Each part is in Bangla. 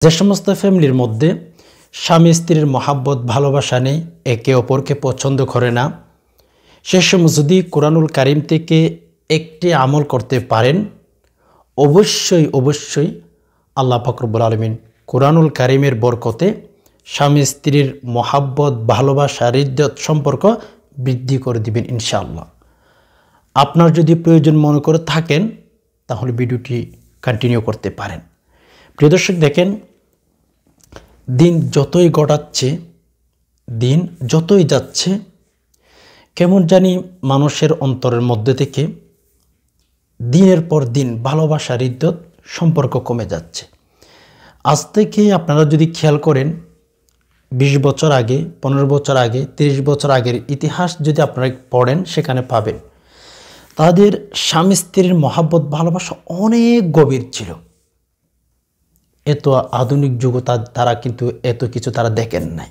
যে সমস্ত ফ্যামিলির মধ্যে স্বামী স্ত্রীর মহাব্বত ভালোবাসা নেই, একে অপরকে পছন্দ করে না, সে সময় যদি কোরআনুল কারিম থেকে একটি আমল করতে পারেন, অবশ্যই আল্লাহ পাক রব্বুল আলামিন কোরআনুল কারিমের বরকতে স্বামী স্ত্রীর মহাব্বত ভালোবাসার ইজ্জত সম্পর্ক বৃদ্ধি করে দিবেন ইনশাআল্লাহ। আপনার যদি প্রয়োজন মনে করে থাকেন তাহলে ভিডিওটি কন্টিনিউ করতে পারেন। প্রিয় দর্শক, দেখেন, দিন যতই গড়াচ্ছে, দিন যতই যাচ্ছে, কেমন জানি মানুষের অন্তরের মধ্যে থেকে দিনের পর দিন ভালোবাসার ইজ্জত সম্পর্ক কমে যাচ্ছে। আজ থেকে আপনারা যদি খেয়াল করেন, 20 বছর আগে, 15 বছর আগে, 30 বছর আগের ইতিহাস যদি আপনারা পড়েন, সেখানে পাবেন তাদের স্বামী স্ত্রীর মহাব্বত ভালোবাসা অনেক গভীর ছিল। এত আধুনিক যুগ তারা কিন্তু এত কিছু তারা দেখেন নাই,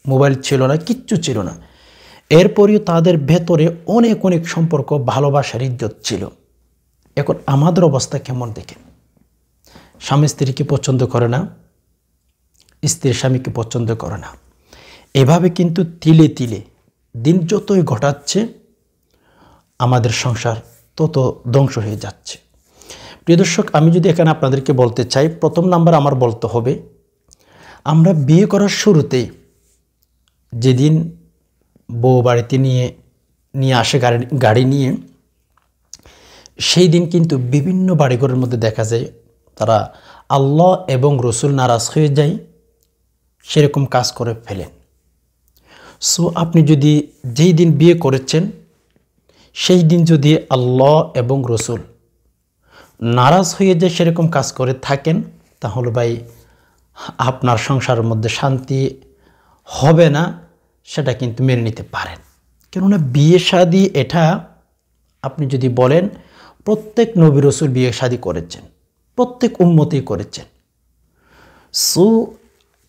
মোবাইল ছিল না, কিচ্ছু ছিল না। এরপরেও তাদের ভেতরে অনেক সম্পর্ক, ভালোবাসার ইজ্জত ছিল। এখন আমাদের অবস্থা কেমন দেখেন, স্বামী স্ত্রীকে পছন্দ করে না, স্ত্রী স্বামীকে পছন্দ করে না। এভাবে কিন্তু তিলে তিলে দিন যতই ঘটাচ্ছে আমাদের সংসার তত ধ্বংস হয়ে যাচ্ছে। প্রিয় দর্শক, আমি যদি এখানে আপনাদেরকে বলতে চাই, প্রথম নাম্বার আমার বলতে হবে, আমরা বিয়ে করার শুরুতেই যেদিন বউ বাড়িতে নিয়ে আসে গাড়ি নিয়ে, সেই দিন কিন্তু বিভিন্ন বাড়িঘরের মধ্যে দেখা যায় তারা আল্লাহ এবং রসুল নারাজ হয়ে যায়, সেরকম কাজ করে ফেলেন। সো আপনি যদি যেই দিন বিয়ে করেছেন সেই দিন যদি আল্লাহ এবং রসুল নারাজ হয়ে যায় সেরকম কাজ করে থাকেন, তাহলে ভাই আপনার সংসারের মধ্যে শান্তি হবে না, সেটা কিন্তু মেনে নিতে পারেন। কেননা বিয়ে শাদী এটা আপনি যদি বলেন, প্রত্যেক নবী রসুল বিয়ে শাদী করেছেন, প্রত্যেক উম্মতেই করেছেন। সো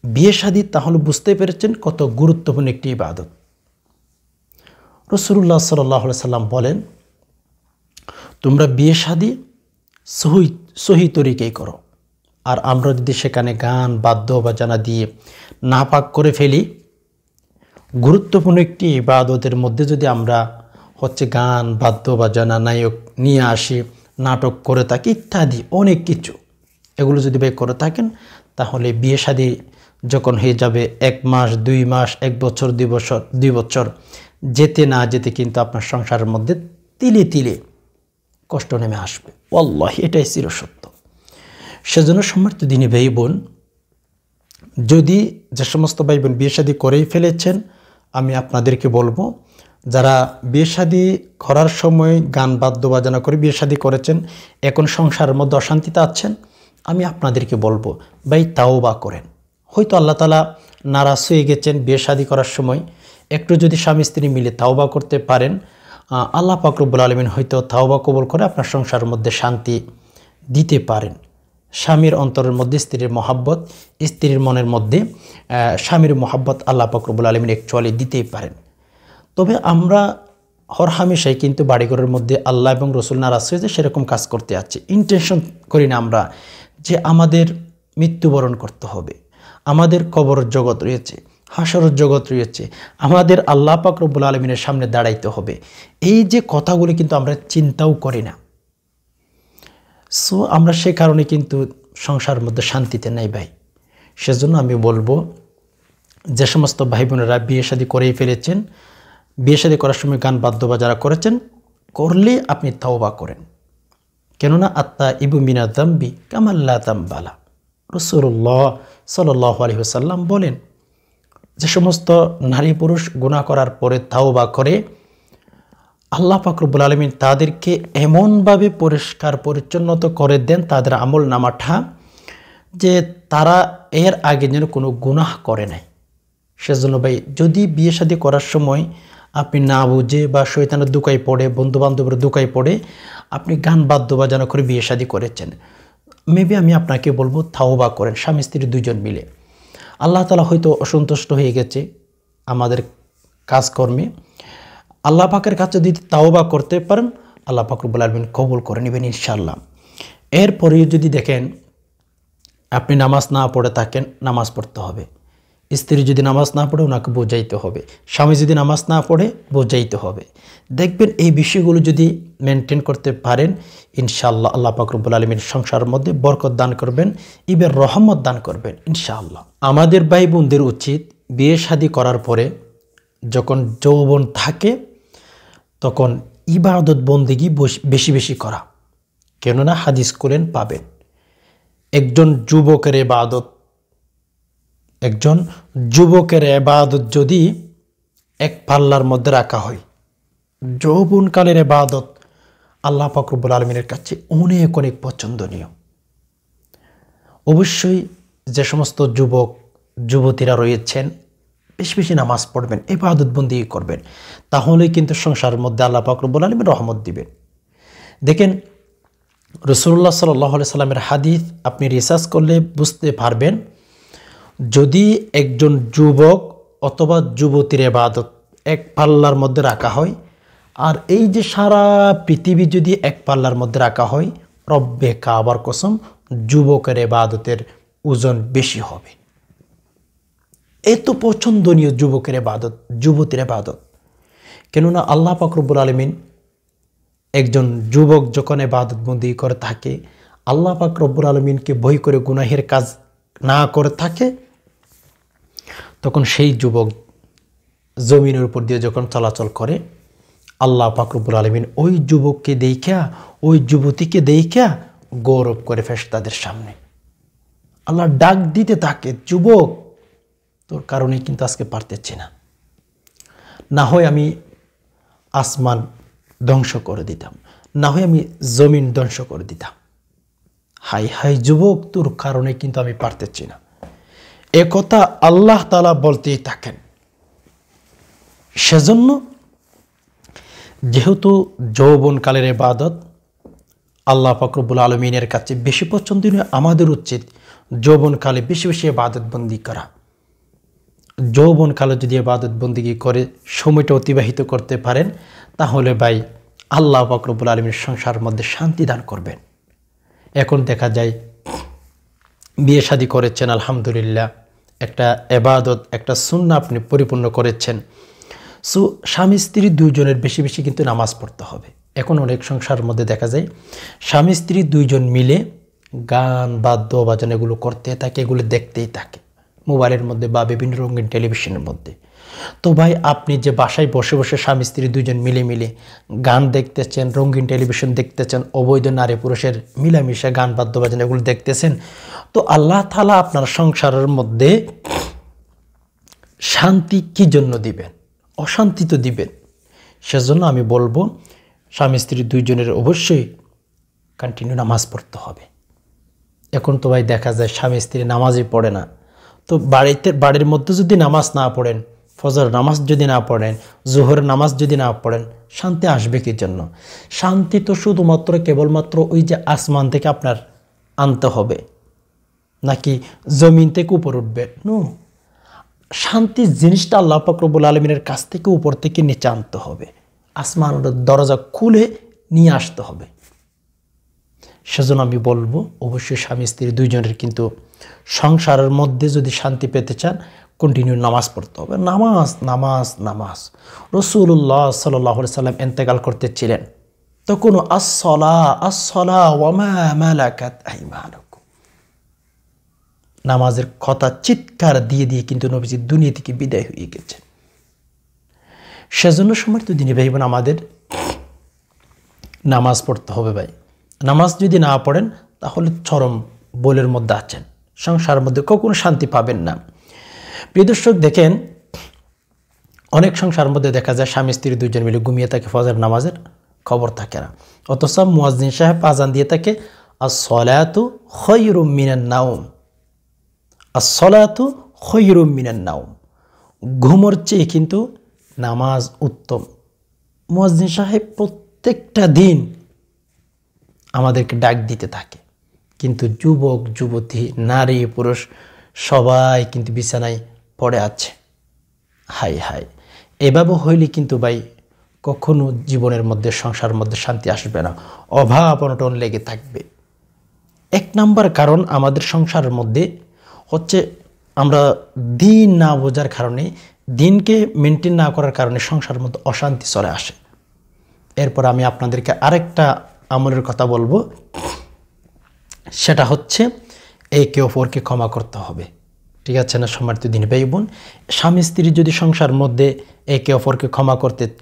বিয়ে শাদী তাহলে বুঝতে পেরেছেন কত গুরুত্বপূর্ণ একটি ইবাদত। রাসূলুল্লাহ সাল্লাল্লাহু আলাইহি সাল্লাম বলেন, তোমরা বিয়ে শাদী সহি তরিকায় করো। আর আমরা যদি সেখানে গান বাদ্য বাজানা দিয়ে নাপাক করে ফেলি, গুরুত্বপূর্ণ একটি ইবাদতের মধ্যে যদি আমরা গান বাদ্য বাজানা নায়ক নিয়ে আসি, নাটক করে থাকি ইত্যাদি অনেক কিছু, এগুলো যদি ভাই করে থাকেন, তাহলে বিয়ে শাদী যখন হয়ে যাবে 1 মাস 2 মাস 1 বছর 2 বছর যেতে না যেতে কিন্তু আপনার সংসারের মধ্যে তিলে তিলে কষ্ট নেমে আসবে। আল্লাহ, এটাই চিরসত্য। সেজন্য সম্মানিত দিনী ভাই বোন, যদি যে সমস্ত ভাই বোন বিয়ে শাদী করেই ফেলেছেন, আমি আপনাদেরকে বলবো, যারা বিয়ে শাদী করার সময় গান বাদ্য বাজনা করে বিয়ে শাদী করেছেন, এখন সংসারের মধ্যে অশান্তিতে আছেন, আমি আপনাদেরকে বলবো ভাই তাওবা করেন। হয়তো আল্লাহ তাআলা নারাজ হয়ে গেছেন বিয়ে শাদী করার সময়, একটু যদি স্বামী স্ত্রী মিলে তাওবা করতে পারেন, আল্লাহ পাক রব্বুল আলামিন হয়তো তাওবা কবুল করে আপনার সংসারের মধ্যে শান্তি দিতে পারেন। স্বামীর অন্তরের মধ্যে স্ত্রীর মহাব্বত, স্ত্রীর মনের মধ্যে স্বামীর মহাব্বত আল্লাহ পাক রব্বুল আলামিন অ্যাকচুয়ালি দিতেই পারেন। তবে আমরা হরহামেশাই কিন্তু বাড়িঘরের মধ্যে আল্লাহ এবং রসুল নারাজ হয়েছে সেরকম কাজ করতে যাচ্ছি। ইন্টেনশন করি না আমরা যে আমাদের মৃত্যুবরণ করতে হবে, আমাদের কবরের জগৎ রয়েছে, হাসরের জগৎ রয়েছে, আমাদের আল্লাহ পাক রব্বুল আলামিনের সামনে দাঁড়াইতে হবে, এই যে কথাগুলি কিন্তু আমরা চিন্তাও করি না। সো আমরা সে কারণে কিন্তু সংসারের মধ্যে শান্তিতে নাই ভাই। সেজন্য আমি বলবো, যে সমস্ত ভাই বোনেরা বিয়ে শাদী করেই ফেলেছেন, বিয়ে শাদী করার সময় গান বাদ্য বাজারা করেছেন, করলে আপনি তাওবা করেন। কেননা আত্মা ইবু মিনা দাম্বি কামাল্লা দাম্বালা, রাসূলুল্লাহ সাল্লাল্লাহু আলাইহি ওয়াসাল্লাম বলেন, যে সমস্ত নারী পুরুষ গুনাহ করার পরে তাওবা করে, আল্লাহ পাক রব্বুল আলামিন তাদেরকে এমনভাবে পরিষ্কার পরিচ্ছন্নত করে দেন তাদের আমল নামাটা, যে তারা এর আগে যেন কোনো গুনাহ করে নাই। সেজন্য ভাই, যদি বিয়ে শাদী করার সময় আপনি না বুঝে বা শয়তানের দুকায় পড়ে, বন্ধু বান্ধবের দুকায় পড়ে আপনি গান বাদ্য বাজানো করে বিয়ে শাদী করেছেন, মেবি আমি আপনাকে বলবো তাওবা করেন স্বামী স্ত্রী দুজন মিলে। আল্লাহ তাআলা হয়তো অসন্তুষ্ট হয়ে গেছে আমাদের কাজকর্মে, আল্লাহ পাকের কাছে যদি তাওবা করতে পারেন, আল্লাহ পাক রব্বুল আলামিন কবুল করে নেবেন ইনশাআল্লাহ। এরপরে যদি দেখেন আপনি নামাজ না পড়ে থাকেন, নামাজ পড়তে হবে। স্ত্রী যদি নামাজ না পড়ে, ওনাকে বোঝাইতে হবে। স্বামী যদি নামাজ না পড়ে, বোঝাইতে হবে। দেখবেন এই বিষয়গুলো যদি মেনটেন করতে পারেন, ইনশাআল্লাহ আল্লাহ পাক রব্বুল আলামিন সংসারের মধ্যে বরকত দান করবেন, ইবের রহমত দান করবেন ইনশাআল্লাহ। আমাদের ভাই বোনদের উচিত বিয়ে শাদী করার পরে যখন যৌবন থাকে তখন ইবাদত বন্দেগী বেশি বেশি করা। কেননা হাদিস কোরআন পাবেন, একজন যুবকের ইবাদত যদি এক পাল্লার মধ্যে রাখা হয়, যৌবনকালের ইবাদত আল্লাহ পাক রব্বুল আলামিনের কাছে অনেক অনেক পছন্দনীয়। অবশ্যই যে সমস্ত যুবক যুবতীরা রয়েছেন বেশি বেশি নামাজ পড়বেন, ইবাদত বন্দেগী করবেন, তাহলেই কিন্তু সংসারের মধ্যে আল্লাহ পাক রব্বুল আলামিন রহমত দিবেন। দেখেন রাসূলুল্লাহ সাল্লাল্লাহু আলাইহি সাল্লামের হাদিস আপনি রিসার্চ করলে বুঝতে পারবেন, যদি একজন যুবক অথবা যুবতীর ইবাদত এক পাল্লার মধ্যে রাখা হয়, আর এই যে সারা পৃথিবী যদি এক পাল্লার মধ্যে রাখা হয়, রব্বে কাবার কসম যুবকের ইবাদতের ওজন বেশি হবে। এত পছন্দনীয় যুবকের ইবাদত, যুবতীর ইবাদত। কেননা আল্লাহ পাক রব্বুল আলামিন একজন যুবক যখন ইবাদত বন্দেগী করে থাকে, আল্লাহ পাক রব্বুল আলামিনকে ভয় করে গুনাহের কাজ না করে থাকে, তখন সেই যুবক জমিনের উপর দিয়ে যখন চলাচল করে, আল্লাহ পাক রব্বুল আলামিন ওই যুবককে দেখা, ওই যুবতীকে দেখা গৌরব করে ফেরেশতাদের সামনে। আল্লাহ ডাক দিতে থাকে, যুবক তোর কারণে কিন্তু আজকে পারতেছি না, না হয় আমি আসমান ধ্বংস করে দিতাম, না হয় আমি জমিন ধ্বংস করে দিতাম। হাই হাই যুবক, তোর কারণে কিন্তু আমি পারতেছি না। এ কথা আল্লাহ তাআলা বলতেই থাকেন। সেজন্য যেহেতু যৌবনকালের ইবাদত আল্লাহ পাক রব্বুল আলামিনের কাছে বেশি পছন্দনীয়, আমাদের উচিত যৌবনকালে বেশি বেশি ইবাদত বন্দেগী করা। যৌবনকালে যদি ইবাদত বন্দেগী করে সময়টা অতিবাহিত করতে পারেন, তাহলে ভাই আল্লাহ পাক রব্বুল আলামিন সংসারের মধ্যে শান্তি দান করবেন। এখন দেখা যায় বিয়ে শাদী করেছেন, আলহামদুলিল্লাহ, একটা ইবাদত, একটা সুন্নাহ আপনি পরিপূর্ণ করেছেন। সো স্বামী স্ত্রী দুইজনের বেশি বেশি কিন্তু নামাজ পড়তে হবে। এখন অনেক সংসারের মধ্যে দেখা যায় স্বামী স্ত্রী দুইজন মিলে গান বাদ্য বাজানো এগুলো করতে থাকে, এগুলো দেখতেই থাকে মোবাইলের মধ্যে বা বিভিন্ন রঙিন টেলিভিশনের মধ্যে। তো ভাই আপনি যে বাসায় বসে বসে স্বামী স্ত্রী দুইজন মিলে মিলে গান দেখতেছেন, রঙিন টেলিভিশন দেখতেছেন, অবৈধ নারী পুরুষের মিলামিশা গান বাদ্য বাজানো এগুলো দেখতেছেন, তো আল্লাহ তাআলা আপনার সংসারের মধ্যে শান্তি কি জন্য দিবেন? অশান্তি তো দিবেন। সেজন্য আমি বলবো স্বামী স্ত্রী দুইজনের অবশ্যই কন্টিনিউ নামাজ পড়তে হবে। এখন তো ভাই দেখা যায় স্বামী স্ত্রী নামাজই পড়ে না। তো বাড়ির মধ্যে যদি নামাজ না পড়েন, ফজর নামাজ যদি না পড়েন, জোহরের নামাজ যদি না পড়েন, শান্তি আসবে কি জন্য? শান্তি তো শুধুমাত্র কেবলমাত্র ওই যে আসমান থেকে আপনার আনতে হবে, নাকি জমিন থেকে উপর উঠবে? নো, শান্তি জিনিসটা আল্লাহ পাক রব্বুল আলামিনের কাছ থেকে উপর থেকে নিচে আনতে হবে, আসমানের দরজা খুলে নিয়ে আসতে হবে। সেজন্য আমি বলবো অবশ্যই স্বামী স্ত্রী দুইজনের কিন্তু সংসারের মধ্যে যদি শান্তি পেতে চান, কন্টিনিউ নামাজ পড়তে হবে। নামাজ নামাজ নামাজ। রাসূলুল্লাহ সাল্লাল্লাহু আলাইহি সাল্লাম ইন্তেকাল করতেছিলেন, তখন আস-সালাহ আস-সালাহ ওয়া মা মালাকাত আইমানুকুম, নামাজের কথা চিৎকার দিয়ে দিয়ে কিন্তু নবীজি দুনিয়া থেকে বিদায় হয়ে গেছেন। সেজন্য সম্মানিত দিনী ভাই বোন, আমাদের নামাজ পড়তে হবে ভাই। নামাজ যদি না পড়েন তাহলে চরম বলের মধ্যে আছেন, সংসারের মধ্যে কখনো শান্তি পাবেন না। প্রিয় দর্শক, দেখেন অনেক সংসারের মধ্যে দেখা যায় স্বামী স্ত্রী দুইজন মিলে ঘুমিয়ে থাকে, ফজর নামাজের খবর থাকে না, অথচ মুয়াজ্জিন সাহেব আযান দিয়ে থাকে আস-সালাতু খায়রুম মিনান নাওম, আস-সালাতু খায়রুম মিনান নাওম, ঘুমের চেয়ে কিন্তু নামাজ উত্তম। মুয়াজ্জিন সাহেব প্রত্যেকটা দিন আমাদেরকে ডাক দিতে থাকে, কিন্তু যুবক যুবতী নারী পুরুষ সবাই কিন্তু বিছানায় পড়ে আছে। হাই হাই, এভাবে হইলে কিন্তু ভাই কখনো জীবনের মধ্যে সংসারের মধ্যে শান্তি আসবে না, অভাব অনটন লেগে থাকবে। এক নাম্বার কারণ আমাদের সংসারের মধ্যে হচ্ছে আমরা দিন না বোঝার কারণে, দিনকে মেনটেন না করার কারণে সংসারের মধ্যে অশান্তি চলে আসে। এরপর আমি আপনাদেরকে আরেকটা আমলের কথা বলবো, সেটা হচ্ছে একে অপরকে ক্ষমা করতে হবে। ঠিক আছে না সম্মানিত দিনী ভাই বোন? স্বামী স্ত্রী যদি সংসার মধ্যে একে অপরকে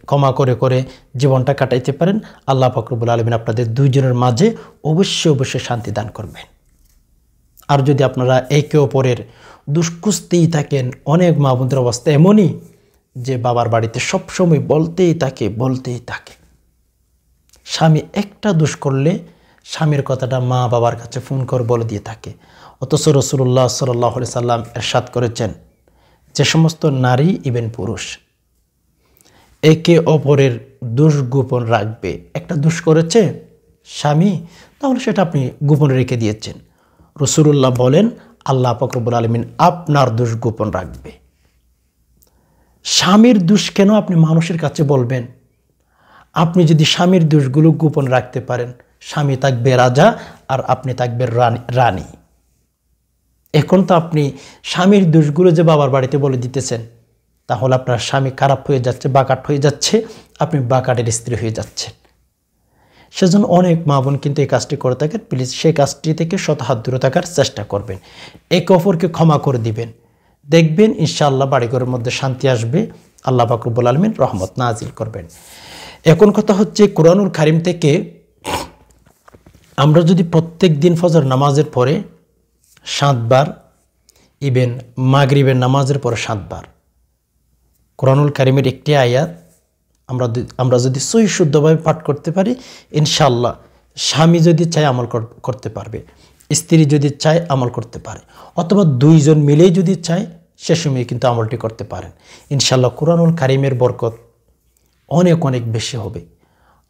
ক্ষমা করে করে জীবনটা কাটাইতে পারেন, আল্লাহ পাক রব্বুল আলামিন আপনাদের দুইজনের মাঝে অবশ্যই শান্তি দান করবেন। আর যদি আপনারা একে অপরের দুষ্কুস্তেই থাকেন, অনেক মা বোনদের অবস্থা এমনই যে বাবার বাড়িতে সবসময় বলতেই থাকে। স্বামী একটা দোষ করলে স্বামীর কথাটা মা বাবার কাছে ফোন করে বলে দিয়ে থাকে। অথচ রাসূলুল্লাহ সাল্লাল্লাহু আলাইহি সাল্লাম ইরশাদ করেছেন, যে সমস্ত নারী ইভেন পুরুষ একে অপরের দোষ গোপন রাখবে, একটা দোষ করেছে স্বামী, তাহলে সেটা আপনি গোপন রেখে দিয়েছেন। রাসূলুল্লাহ বলেন, আল্লাহ পাক রব্বুল আলামিন আপনার দোষ গোপন রাখবে। স্বামীর দোষ কেন আপনি মানুষের কাছে বলবেন? আপনি যদি স্বামীর দোষগুলো গোপন রাখতে পারেন, স্বামী থাকবে রাজা আর আপনি থাকবেন রানী। এখন তো আপনি স্বামীর দোষগুলো যে বাবার বাড়িতে বলে দিতেছেন, তাহলে আপনার স্বামী খারাপ হয়ে যাচ্ছে, বাকাট হয়ে যাচ্ছে, আপনি বাকাটের স্ত্রী হয়ে যাচ্ছেন। সেজন্য অনেক মা বোন কিন্তু এই কাজটি করে থাকেন। প্লিজ সেই কাজটি থেকে শত হাত দূরে থাকার চেষ্টা করবেন, একে অপরকে ক্ষমা করে দিবেন। দেখবেন ইনশাআল্লাহ বাড়িঘরের মধ্যে শান্তি আসবে, আল্লাহ পাক রব্বুল আলামিন রহমত নাজিল করবেন। এখন কথা হচ্ছে, কোরআনুল কারীম থেকে আমরা যদি প্রত্যেক দিন ফজর নামাজের পরে 7 বার, ইভেন মাগরিবের নামাজের পরে 7 বার কোরআনুল কারীমের একটি আয়াত আমরা যদি সহি শুদ্ধভাবে পাঠ করতে পারি, ইনশাআল্লাহ স্বামী যদি চায় আমল করতে পারবে, স্ত্রী যদি চায় আমল করতে পারে, অথবা দুইজন মিলেই যদি চায় সে সময় কিন্তু আমলটি করতে পারেন। ইনশাআল্লাহ কোরআনুল কারীমের বরকত অনেক বেশি হবে।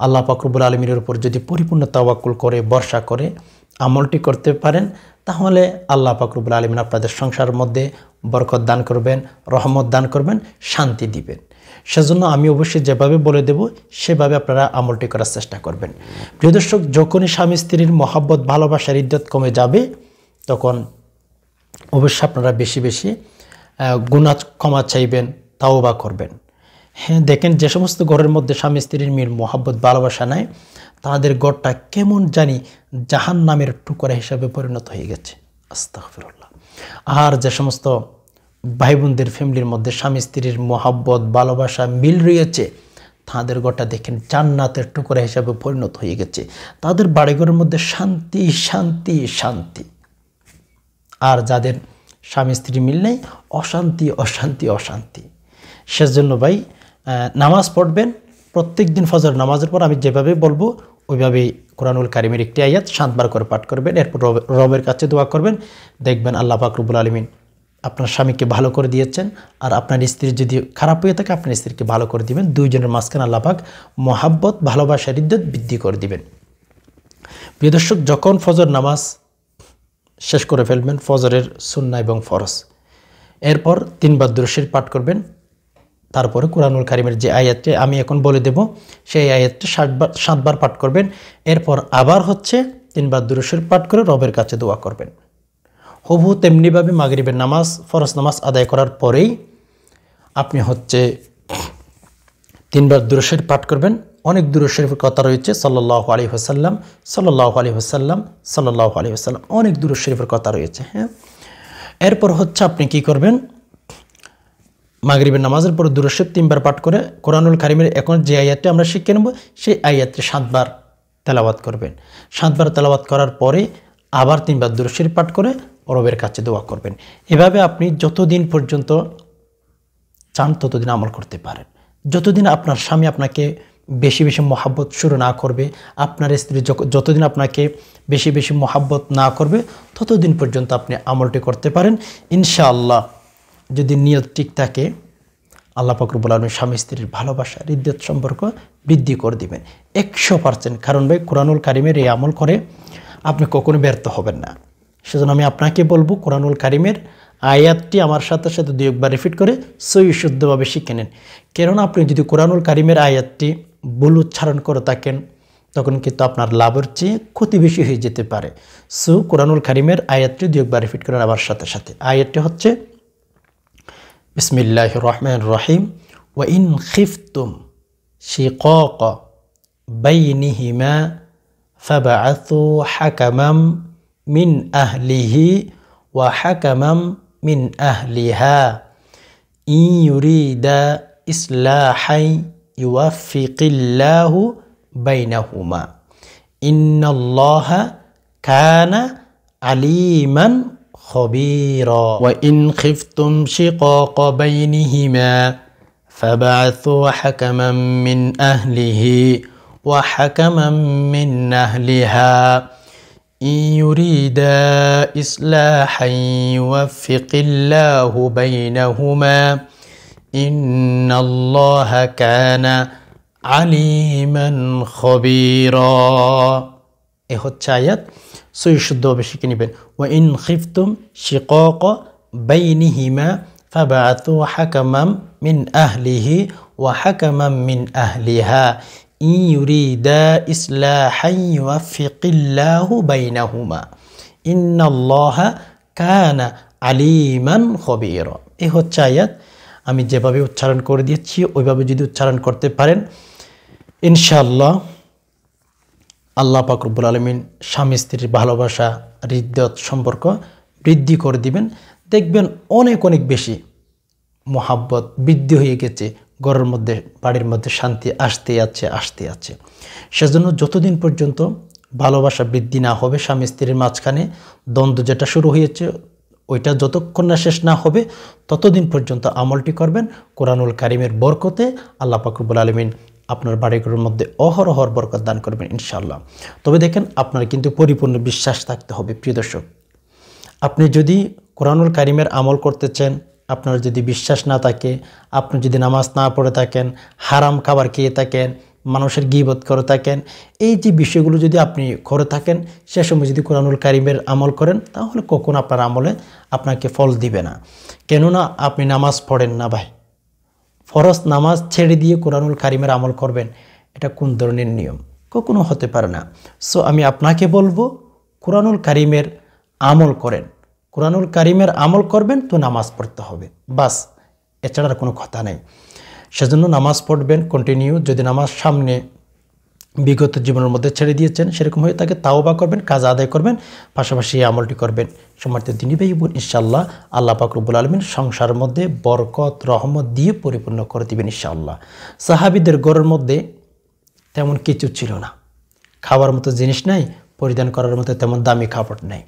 আল্লাহ পাক রব্বুল আলামিনের উপর যদি পরিপূর্ণ তাওয়াক্কুল করে ভরসা করে আমলটি করতে পারেন, তাহলে আল্লাহ পাক রব্বুল আলামিন আপনাদের সংসারের মধ্যে বরকত দান করবেন, রহমত দান করবেন, শান্তি দিবেন। সেজন্য আমি অবশ্যই যেভাবে বলে দেব সেভাবে আপনারা আমলটি করার চেষ্টা করবেন। প্রিয় দর্শক, যখনই স্বামী স্ত্রীর মহব্বত, ভালোবাসার ইদ্যত কমে যাবে, তখন অবশ্যই আপনারা বেশি গুনাহ ক্ষমা চাইবেন, তাওবা করবেন। হ্যাঁ, দেখেন যে সমস্ত ঘরের মধ্যে স্বামী স্ত্রীর মিল মহব্বত, ভালোবাসা নাই, তাদের ঘরটা কেমন জানি জাহান্নামের টুকরা হিসাবে পরিণত হয়ে গেছে। আস্তাগফিরুল্লাহ। আর যে সমস্ত ভাই বোনদের ফ্যামিলির মধ্যে স্বামী স্ত্রীর মহব্বত, ভালোবাসা, মিল রয়েছে, তাদের ঘরটা দেখেন জান্নাতের টুকরা হিসাবে পরিণত হয়ে গেছে। তাদের বাড়িঘরের মধ্যে শান্তি। আর যাদের স্বামী স্ত্রী মিল নেই, অশান্তি। সেজন্য ভাই নামাজ পড়বেন, প্রত্যেক দিন ফজর নামাজের পর আমি যেভাবে বলবো ওইভাবেই কোরআনুল কারীমের একটি আয়াত 7 বার করে পাঠ করবেন। এরপর রবের কাছে দোয়া করবেন। দেখবেন আল্লাহ পাক রব্বুল আলামিন আপনার স্বামীকে ভালো করে দিয়েছেন, আর আপনার স্ত্রী যদি খারাপ হয়ে থাকে আপনার স্ত্রীকে ভালো করে দিবেন। দুইজনের মাঝখানে আল্লাহ পাক মহাব্বত, ভালোবাসার ইদ্যত বৃদ্ধি করে দিবেন। প্রিয় দর্শক, যখন ফজর নামাজ শেষ করে ফেলবেন, ফজরের সুন্নাহ এবং ফরজ, এরপর 3 বার দুরূদ শরীফ পাঠ করবেন। তারপরে কোরআনুল কারীমের যে আয়াতটি আমি এখন বলে দেব, সেই আয়াতটি 7 বার পাঠ করবেন। এরপর আবার হচ্ছে 3 বার দুরূদ শরীফ পাঠ করে রবের কাছে দোয়া করবেন। হুবহু তেমনিভাবে মাগরিবের নামাজ, ফরজ নামাজ আদায় করার পরেই আপনি হচ্ছে 3 বার দুরূদ শরীফ পাঠ করবেন। অনেক দুরূদ শরীফের কথা রয়েছে, সাল্লাল্লাহু আলাইহি ওয়াসাল্লাম, অনেক দুরূদ শরীফের কথা রয়েছে। হ্যাঁ, এরপর হচ্ছে আপনি কি করবেন, মাগরিবের নামাজের পর দুরূদ শরীফ 3 বার পাঠ করে কোরআনুল কারীমের এখন যে আয়াতটি আমরা শিখে নেব, সেই আয়াতটি 7 বার তেলাওয়াত করবেন। 7 বার তেলাওয়াত করার পরে আবার 3 বার দুরূদ শরীফ পাঠ করে রবের কাছে দোয়া করবেন। এভাবে আপনি যতদিন পর্যন্ত চান ততদিন আমল করতে পারেন। যতদিন আপনার স্বামী আপনাকে বেশি মহাব্বত শুরু না করবে, আপনার স্ত্রী যতদিন আপনাকে বেশি মহাব্বত না করবে, ততদিন পর্যন্ত আপনি আমলটি করতে পারেন। ইনশাআল্লাহ যদি নিয়ত ঠিক থাকে, আল্লাহ পাক রব্বুল আলামিন স্বামী স্ত্রীর ভালোবাসা, ইদ্যত সম্পর্ক বৃদ্ধি করে দিবেন 100%। কারণ ভাই কোরআনুল কারীমের এই আমল করে আপনি কখনো ব্যর্থ হবেন না। সেজন্য আমি আপনাকে বলবো, কোরআনুল কারীমের আয়াতটি আমার সাথে 2 একবার রিপিট করে সহি শুদ্ধভাবে শিখে নেন। কেননা আপনি যদি কোরআনুল কারীমের আয়াতটি ভুল উচ্চারণ করে থাকেন, তখন কিন্তু আপনার লাভের চেয়ে ক্ষতি বেশি হয়ে যেতে পারে। সো কোরআনুল কারীমের আয়াতটি দুই একবার রিপিট করেন আবার সাথে সাথে। আয়াতটি হচ্ছে বিসমিল্লাহির রহমানির রহিম ওয়া ইন খিফতুম শিকাক বাইনিহিমা ফাবআথু হাকামান মিন আহলিহি ওয়া হাকামান মিন আহলিহা ইন ইউরিদা ইসলাহাই ইউওয়াফিকিল্লাহু বাইনাহুমা ইন্নাল্লাহা কানা আলিমান খবীরা ওয়া ইন খিফতুম শিকাক বাইনিহিমা ফাবআথু হাকামান মিন আহলিহি ওয়া হাকামান মিন আহলিহা ইন ইউরিদা ইসলাহান ইউওয়াফিকিল্লাহু বাইনাহুমা ইন্নাল্লাহা কানা আলিমান খবীরা। এ হচ্ছে আয়াত। সহি শুদ্ধভাবে শিখে নেবেন। ওয়া ইন খিফতুম শিকাক বাইনিহিমা ফাবআথু হাকামান মিন আহলিহি ওয়া হাকামান মিন আহলিহা ইন ইউরিদা ইসলাহান ইউওয়াফিকিল্লাহু বাইনাহুমা ইন্নাল্লাহা কানা আলিমান খবীরা। এ হচ্ছে আয়াত। আমি যেভাবে উচ্চারণ করে দিচ্ছি ওইভাবে যদি উচ্চারণ করতে পারেন ইনশাআল্লাহ আল্লাহ পাক রব্বুল আলামিন স্বামী স্ত্রীর ভালোবাসা হৃদ্যত সম্পর্ক বৃদ্ধি করে দিবেন। দেখবেন অনেক অনেক বেশি মোহাব্বত বৃদ্ধি হয়ে গেছে, ঘরের মধ্যে বাড়ির মধ্যে শান্তি আসতে আছে। সেজন্য যতদিন পর্যন্ত ভালোবাসা বৃদ্ধি না হবে স্বামী স্ত্রীর মাঝখানে দ্বন্দ্ব যেটা শুরু হয়েছে ওইটা যতক্ষণ না শেষ না হবে ততদিন পর্যন্ত আমলটি করবেন। কোরআনুল কারীমের বরকতে আল্লাহ পাক রব্বুল আলামিন আপনার বাড়িগুলোর মধ্যে অহরহর বরকত দান করবেন ইনশাআল্লাহ। তবে দেখেন আপনার কিন্তু পরিপূর্ণ বিশ্বাস থাকতে হবে প্রিয় দর্শক। আপনি যদি কোরআনুল কারীমের আমল করতে চান, আপনার যদি বিশ্বাস না থাকে, আপনি যদি নামাজ না পড়ে থাকেন, হারাম খাবার খেয়ে থাকেন, মানুষের গীবত করে থাকেন, এই যে বিষয়গুলো যদি আপনি করে থাকেন সে সময় যদি কোরআনুল কারীমের আমল করেন তাহলে কখনো আপনার আমলে আপনাকে ফল দিবে না। কেননা আপনি নামাজ পড়েন না ভাই, ফরজ নামাজ ছেড়ে দিয়ে কোরআনুল কারীমের আমল করবেন, এটা কোন ধরনের নিয়ম? কখনো হতে পারে না। সো আমি আপনাকে বলবো কোরআনুল কারীমের আমল করেন। কোরআনুল কারীমের আমল করবেন তো নামাজ পড়তে হবে, বাস, এছাড়া কোনো কথা নেই। সেজন্য নামাজ পড়বেন কন্টিনিউ। যদি নামাজ সামনে বিগত জীবনের মধ্যে ছেড়ে দিয়েছেন সেরকম হয়ে থাকে তাওবা করবেন, কাজ আদায় করবেন, পাশাপাশি এই আমলটি করবেন। সম্মানিত দিনী ভাই বোন, ইনশাআল্লাহ আল্লাহ পাক রব্বুল আলামিন সংসারের মধ্যে বরকত রহমত দিয়ে পরিপূর্ণ করে দিবেন ইনশাআল্লাহ। সাহাবীদের ঘরের মধ্যে তেমন কিছু ছিল না, খাবার মতো জিনিস নাই, পরিধান করার মতো তেমন দামি কাপড় নাই।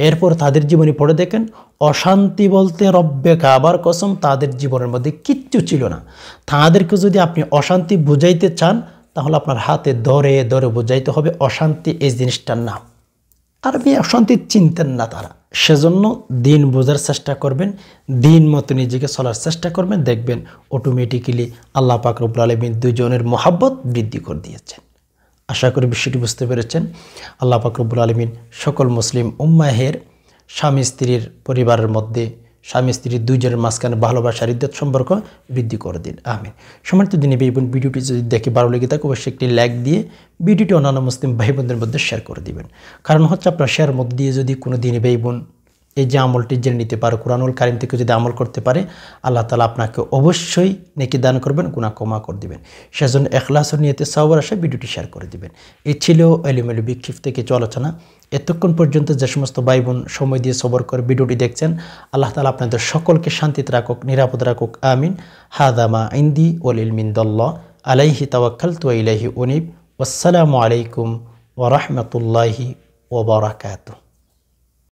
এরপর তাদের জীবনে পড়ে দেখেন অশান্তি বলতে রব্বে কাবার কসম তাদের জীবনের মধ্যে কিচ্ছু ছিল না। তাদেরকে যদি আপনি অশান্তি বুঝাইতে চান তাহলে আপনার হাতে ধরে ধরে বুঝাইতে হবে অশান্তি এই জিনিসটার নাম। আর আপনি অশান্তি চিনতেন না তারা। সেজন্য দিন বোঝার চেষ্টা করবেন, দিন মতো নিজেকে চলার চেষ্টা করবেন, দেখবেন অটোমেটিক্যালি আল্লাহ পাক রব্বুল আলামিন দুজনের মহাব্বত বৃদ্ধি করে দিয়েছেন। আশা করি বিষয়টি বুঝতে পেরেছেন। আল্লাহ পাক রব্বুল আলামিন সকল মুসলিম উম্মাহের স্বামী স্ত্রীর পরিবারের মধ্যে স্বামী স্ত্রীর দুইজনের মাঝখানে ভালোবাসার ইদ্যত সম্পর্ক বৃদ্ধি করে দিন, আমিন। সম্মানিত দিনী ভাই বোন, ভিডিওটি যদি দেখে ভালো লেগে থাকে অবশ্যই একটি লাইক দিয়ে ভিডিওটি অন্যান্য মুসলিম ভাই বোনদের মধ্যে শেয়ার করে দিবেন। কারণ হচ্ছে আপনার শেয়ার মধ্যে দিয়ে যদি কোনো দিনী ভাই বোন এই যে আমলটি জেনে নিতে পারে, কোরআনুল কারীম থেকে যদি আমল করতে পারে, আল্লাহ তাআলা আপনাকে অবশ্যই নেকি দান করবেন, গুনাহ ক্ষমা করে দিবেন। সেজন্য ইখলাসের নিয়তে সওয়ার আশায় ভিডিওটি শেয়ার করে দিবেন। এই ছিল এলিমেলি বিক্ষিপ্ত কিছু আলোচনা। এতক্ষণ পর্যন্ত যে সমস্ত ভাই বোন সময় দিয়ে সবর করে ভিডিওটি দেখছেন, আল্লাহ তাআলা আপনাদের সকলকে শান্তিতে রাখুক, নিরাপদ রাখুক, আমিন। হাদা মা ইনদি ওয়াল ইলমু ইনদাল্লাহ আলাইহি তাওয়াক্কালতু ওয়া ইলাইহি উনীব। ওয়াসসালামু আলাইকুম ওয়া রাহমাতুল্লাহি ওয়া বারাকাতুহু।